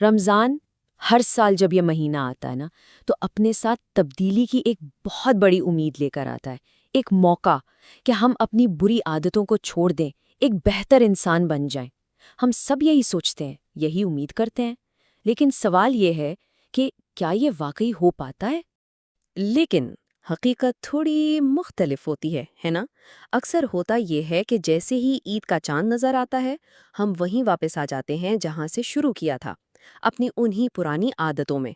رمضان ہر سال جب یہ مہینہ آتا ہے نا تو اپنے ساتھ تبدیلی کی ایک بہت بڑی امید لے کر آتا ہے، ایک موقع کہ ہم اپنی بری عادتوں کو چھوڑ دیں، ایک بہتر انسان بن جائیں۔ ہم سب یہی سوچتے ہیں، یہی امید کرتے ہیں، لیکن سوال یہ ہے کہ کیا یہ واقعی ہو پاتا ہے؟ لیکن حقیقت تھوڑی مختلف ہوتی ہے نا؟ اکثر ہوتا یہ ہے کہ جیسے ہی عید کا چاند نظر آتا ہے ہم وہیں واپس آ جاتے ہیں جہاں سے شروع کیا تھا، اپنی انہی پرانی عادتوں میں۔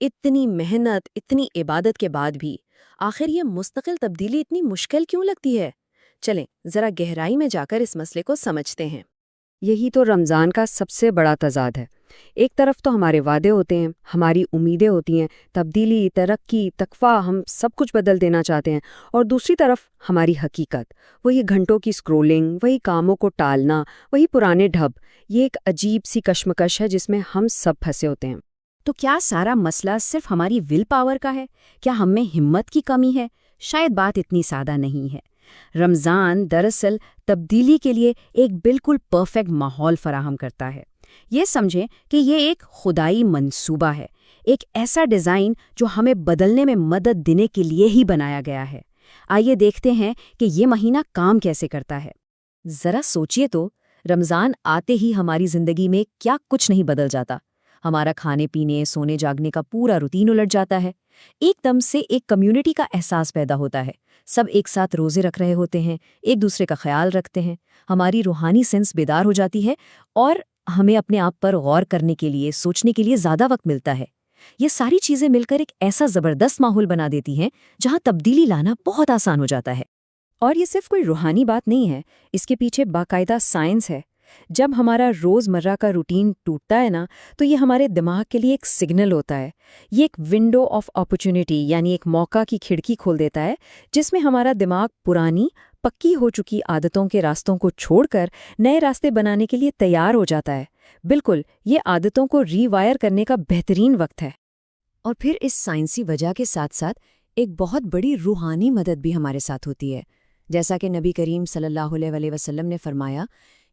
اتنی محنت، اتنی عبادت کے بعد بھی آخر یہ مستقل تبدیلی اتنی مشکل کیوں لگتی ہے؟ چلیں ذرا گہرائی میں جا کر اس مسئلے کو سمجھتے ہیں۔ یہی تو رمضان کا سب سے بڑا تضاد ہے۔ ایک طرف تو ہمارے وعدے ہوتے ہیں، ہماری امیدیں ہوتی ہیں، تبدیلی، ترقی، تقویٰ، ہم سب کچھ بدل دینا چاہتے ہیں، اور دوسری طرف ہماری حقیقت، وہی گھنٹوں کی سکرولنگ، وہی کاموں کو ٹالنا، وہی پرانے ڈھب۔ یہ ایک عجیب سی کشمکش ہے جس میں ہم سب پھنسے ہوتے ہیں۔ تو کیا سارا مسئلہ صرف ہماری ول پاور کا ہے؟ کیا ہم میں ہمت کی کمی ہے؟ شاید بات اتنی سادہ نہیں ہے۔ رمضان دراصل تبدیلی کے لیے ایک بالکل پرفیکٹ ماحول فراہم کرتا ہے۔ یہ سمجھیں کہ یہ ایک خدائی منصوبہ ہے، ایک ایسا ڈیزائن جو ہمیں بدلنے میں مدد دینے کے لیے ہی بنایا گیا ہے۔ آئیے دیکھتے ہیں کہ یہ مہینہ کام کیسے کرتا ہے۔ ذرا سوچئے تو، رمضان آتے ہی ہماری زندگی میں کیا کچھ نہیں بدل جاتا۔ ہمارا کھانے پینے، سونے جاگنے کا پورا روٹین الٹ جاتا ہے۔ ایک دم سے ایک کمیونٹی کا احساس پیدا ہوتا ہے، سب ایک ساتھ روزے رکھ رہے ہوتے ہیں، ایک دوسرے کا خیال رکھتے ہیں، ہماری روحانی سینس بیدار ہو جاتی ہے، اور ہمیں اپنے آپ پر غور کرنے کے لیے، سوچنے کے لیے زیادہ وقت ملتا ہے۔ یہ ساری چیزیں مل کر ایک ایسا زبردست ماحول بنا دیتی ہیں جہاں تبدیلی لانا بہت آسان ہو جاتا ہے۔ اور یہ صرف کوئی روحانی بات نہیں ہے، اس کے پیچھے باقاعدہ سائنس ہے۔ جب ہمارا روزمرہ کا روٹین ٹوٹتا ہے نا تو یہ ہمارے دماغ کے لیے ایک سگنل ہوتا ہے۔ یہ ایک ونڈو آف اپرچونٹی، یعنی ایک موقع کی کھڑکی کھول دیتا ہے جس میں ہمارا دماغ پرانی پکی ہو چکی عادتوں کے راستوں کو چھوڑ کر نئے راستے بنانے کے لیے تیار ہو جاتا ہے۔ بالکل، یہ عادتوں کو ری وائر کرنے کا بہترین وقت ہے۔ اور پھر اس سائنسی وجہ کے ساتھ ساتھ ایک بہت بڑی روحانی مدد بھی ہمارے ساتھ ہوتی ہے۔ جیسا کہ نبی کریم صلی اللہ علیہ وسلم نے فرمایا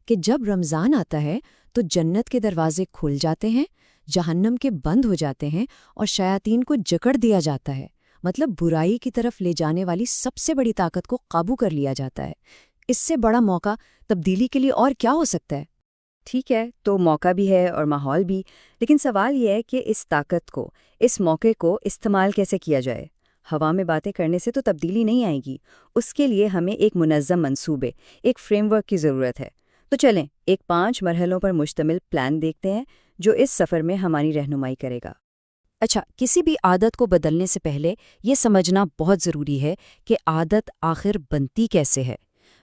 کہ جب رمضان آتا ہے تو جنت کے دروازے کھل جاتے ہیں، جہنم کے بند ہو جاتے ہیں، اور شیاطین کو جکڑ دیا جاتا ہے۔ مطلب برائی کی طرف لے جانے والی سب سے بڑی طاقت کو قابو کر لیا جاتا ہے۔ اس سے بڑا موقع تبدیلی کے لیے اور کیا ہو سکتا ہے؟ ٹھیک ہے، تو موقع بھی ہے اور ماحول بھی، لیکن سوال یہ ہے کہ اس طاقت کو، اس موقع کو استعمال کیسے کیا جائے؟ ہوا میں باتیں کرنے سے تو تبدیلی نہیں آئے گی، اس کے لیے ہمیں ایک منظم منصوبے، ایک فریم ورک کی ضرورت ہے۔ تو چلیں ایک 5 مرحلوں پر مشتمل پلان دیکھتے ہیں جو اس سفر میں ہماری رہنمائی کرے گا۔ اچھا، کسی بھی عادت کو بدلنے سے پہلے یہ سمجھنا بہت ضروری ہے کہ عادت آخر بنتی کیسے ہے۔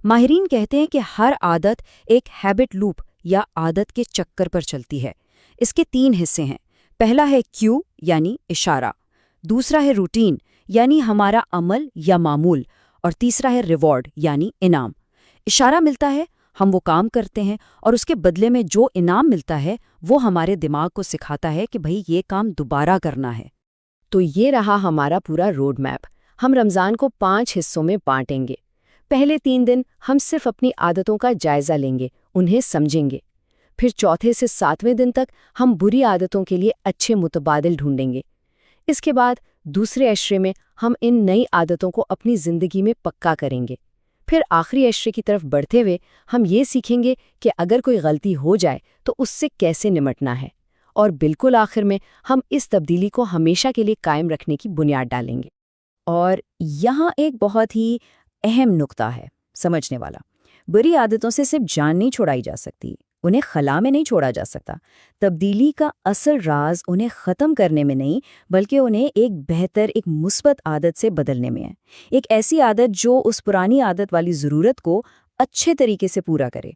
ماہرین کہتے ہیں کہ ہر عادت ایک ہیبٹ لوپ یا عادت کے چکر پر چلتی ہے۔ اس کے 3 حصے ہیں۔ پہلا ہے کیو یعنی اشارہ، دوسرا ہے روٹین یعنی ہمارا عمل یا معمول، اور تیسرا ہے ریوارڈ یعنی انعام۔ اشارہ ملتا ہے، ہم وہ کام کرتے ہیں، اور اس کے بدلے میں جو انعام ملتا ہے وہ ہمارے دماغ کو سکھاتا ہے کہ بھئی یہ کام دوبارہ کرنا ہے۔ تو یہ رہا ہمارا پورا روڈ میپ۔ ہم رمضان کو 5 حصوں میں بانٹیں گے۔ پہلے 3 دن ہم صرف اپنی عادتوں کا جائزہ لیں گے، انہیں سمجھیں گے۔ پھر چوتھے سے 7ویں دن تک ہم بری عادتوں کے لیے اچھے متبادل ڈھونڈیں گے۔ اس کے بعد دوسرے عشرے میں ہم ان نئی عادتوں کو اپنی زندگی میں پکا کریں گے۔ پھر آخری عشرے کی طرف بڑھتے ہوئے ہم یہ سیکھیں گے کہ اگر کوئی غلطی ہو جائے تو اس سے کیسے نمٹنا ہے، اور بالکل آخر میں ہم اس تبدیلی کو ہمیشہ کے لیے قائم رکھنے کی بنیاد ڈالیں گے۔ اور یہاں ایک بہت ہی اہم نقطہ ہے سمجھنے والا۔ بری عادتوں سے صرف جان نہیں چھوڑائی جا سکتی، انہیں خلا میں نہیں چھوڑا جا سکتا۔ تبدیلی کا اصل راز انہیں ختم کرنے میں نہیں، بلکہ انہیں ایک بہتر، ایک مثبت عادت سے بدلنے میں ہے۔ ایک ایسی عادت جو اس پرانی عادت والی ضرورت کو اچھے طریقے سے پورا کرے۔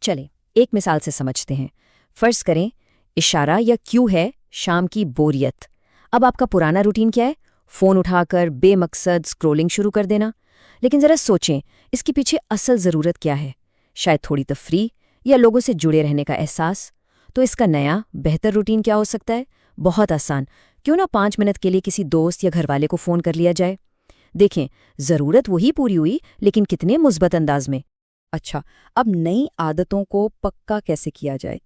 چلیں ایک مثال سے سمجھتے ہیں۔ فرض کریں اشارہ یا کیو ہے شام کی بوریت۔ اب آپ کا پرانا روٹین کیا ہے؟ فون اٹھا کر بے مقصد سکرولنگ شروع کر دینا۔ لیکن ذرا سوچیں، اس کے پیچھے اصل ضرورت کیا ہے؟ شاید تھوڑی تفریح یا لوگوں سے جڑے رہنے کا احساس۔ تو اس کا نیا بہتر روٹین کیا ہو سکتا ہے؟ بہت آسان، کیوں نہ 5 منٹ کے لیے کسی دوست یا گھر والے کو فون کر لیا جائے۔ دیکھیں، ضرورت وہی پوری ہوئی، لیکن کتنے مثبت انداز میں۔ اچھا، اب نئی عادتوں کو پکا کیسے کیا جائے؟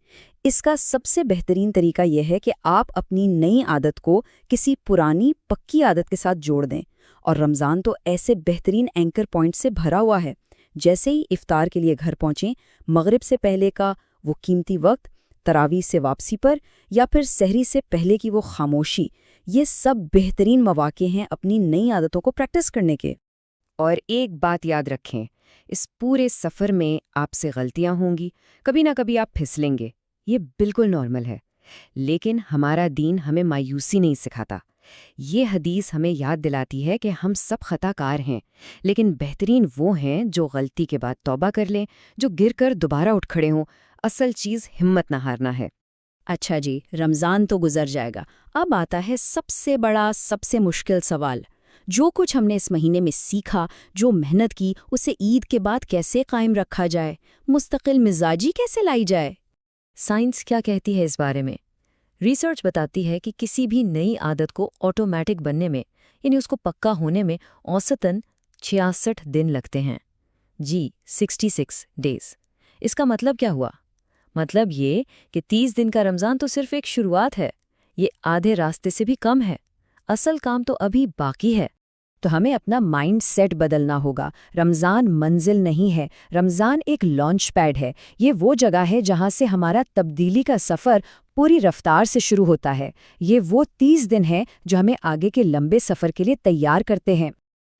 اس کا سب سے بہترین طریقہ یہ ہے کہ آپ اپنی نئی عادت کو کسی پرانی پکی عادت کے ساتھ جوڑ دیں، اور رمضان تو ایسے بہترین اینکر پوائنٹ سے بھرا ہوا ہے۔ جیسے ہی افطار کے لیے گھر پہنچیں، مغرب سے پہلے کا وہ قیمتی وقت، تراویح سے واپسی پر، یا پھر سحری سے پہلے کی وہ خاموشی، یہ سب بہترین مواقع ہیں اپنی نئی عادتوں کو پریکٹس کرنے کے۔ اور ایک بات یاد رکھیں، اس پورے سفر میں آپ سے غلطیاں ہوں گی، کبھی نہ کبھی آپ پھسلیں گے، یہ بالکل نارمل ہے۔ لیکن ہمارا دین ہمیں مایوسی نہیں سکھاتا۔ یہ حدیث ہمیں یاد دلاتی ہے کہ ہم سب خطا کار ہیں، لیکن بہترین وہ ہیں جو غلطی کے بعد توبہ کر لیں، جو گر کر دوبارہ اٹھ کھڑے ہوں۔ اصل چیز ہمت نہ ہارنا ہے۔ اچھا جی، رمضان تو گزر جائے گا، اب آتا ہے سب سے بڑا، سب سے مشکل سوال۔ جو کچھ ہم نے اس مہینے میں سیکھا، جو محنت کی، اسے عید کے بعد کیسے قائم رکھا جائے؟ مستقل مزاجی کیسے لائی جائے؟ سائنس کیا کہتی ہے اس بارے میں؟ ریسرچ بتاتی ہے کہ کسی بھی نئی عادت کو آٹومیٹک بننے میں، یعنی اس کو پکا ہونے میں اوسطاً 66 دن لگتے ہیں۔ جی 66 ڈیز۔ اس کا مطلب کیا ہوا؟ مطلب یہ کہ 30 دن کا رمضان تو صرف ایک شروعات ہے، یہ آدھے راستے سے بھی کم ہے۔ اصل کام تو ابھی باقی ہے۔ تو ہمیں اپنا مائنڈ سیٹ بدلنا ہوگا۔ رمضان منزل نہیں ہے، رمضان ایک لانچ پیڈ ہے۔ یہ وہ جگہ ہے جہاں سے ہمارا تبدیلی کا سفر پوری رفتار سے شروع ہوتا ہے۔ یہ وہ 30 دن ہیں جو ہمیں آگے کے لمبے سفر کے لیے تیار کرتے ہیں۔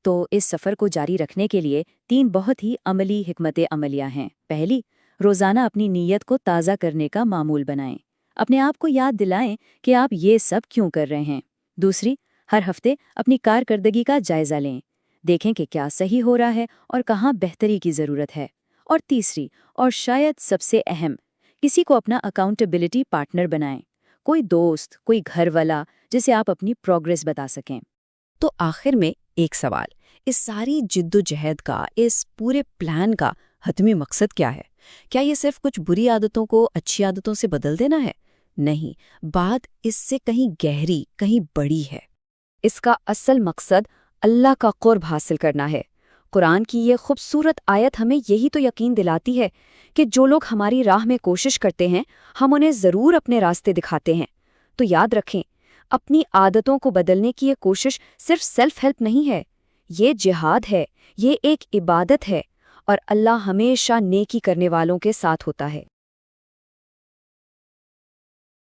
تو اس سفر کو جاری رکھنے کے لیے 3 بہت ہی عملی حکمت عملیاں ہیں۔ پہلی، روزانہ اپنی نیت کو تازہ کرنے کا معمول بنائیں۔ اپنے آپ کو یاد دلائیں کہ آپ یہ سب کیوں کر رہے ہیں۔ دوسری، ہر ہفتے اپنی کارکردگی کا جائزہ لیں، دیکھیں کہ کیا صحیح ہو رہا ہے اور کہاں بہتری کی ضرورت ہے۔ اور تیسری، اور شاید سب سے اہم، کسی کو اپنا اکاؤنٹیبلٹی پارٹنر بنائیں، کوئی دوست، کوئی گھر والا جسے آپ اپنی پروگریس بتا سکیں۔ تو آخر میں ایک سوال، اس ساری جد و جہد کا، اس پورے پلان کا حتمی مقصد کیا ہے؟ کیا یہ صرف کچھ بری عادتوں کو اچھی عادتوں سے بدل دینا ہے؟ نہیں، بات اس سے کہیں گہری، کہیں بڑی ہے۔ اس کا اصل مقصد اللہ کا قرب حاصل کرنا ہے۔ قرآن کی یہ خوبصورت آیت ہمیں یہی تو یقین دلاتی ہے کہ جو لوگ ہماری راہ میں کوشش کرتے ہیں، ہم انہیں ضرور اپنے راستے دکھاتے ہیں۔ تو یاد رکھیں، اپنی عادتوں کو بدلنے کی یہ کوشش صرف سیلف ہیلپ نہیں ہے، یہ جہاد ہے، یہ ایک عبادت ہے، اور اللہ ہمیشہ نیکی کرنے والوں کے ساتھ ہوتا ہے۔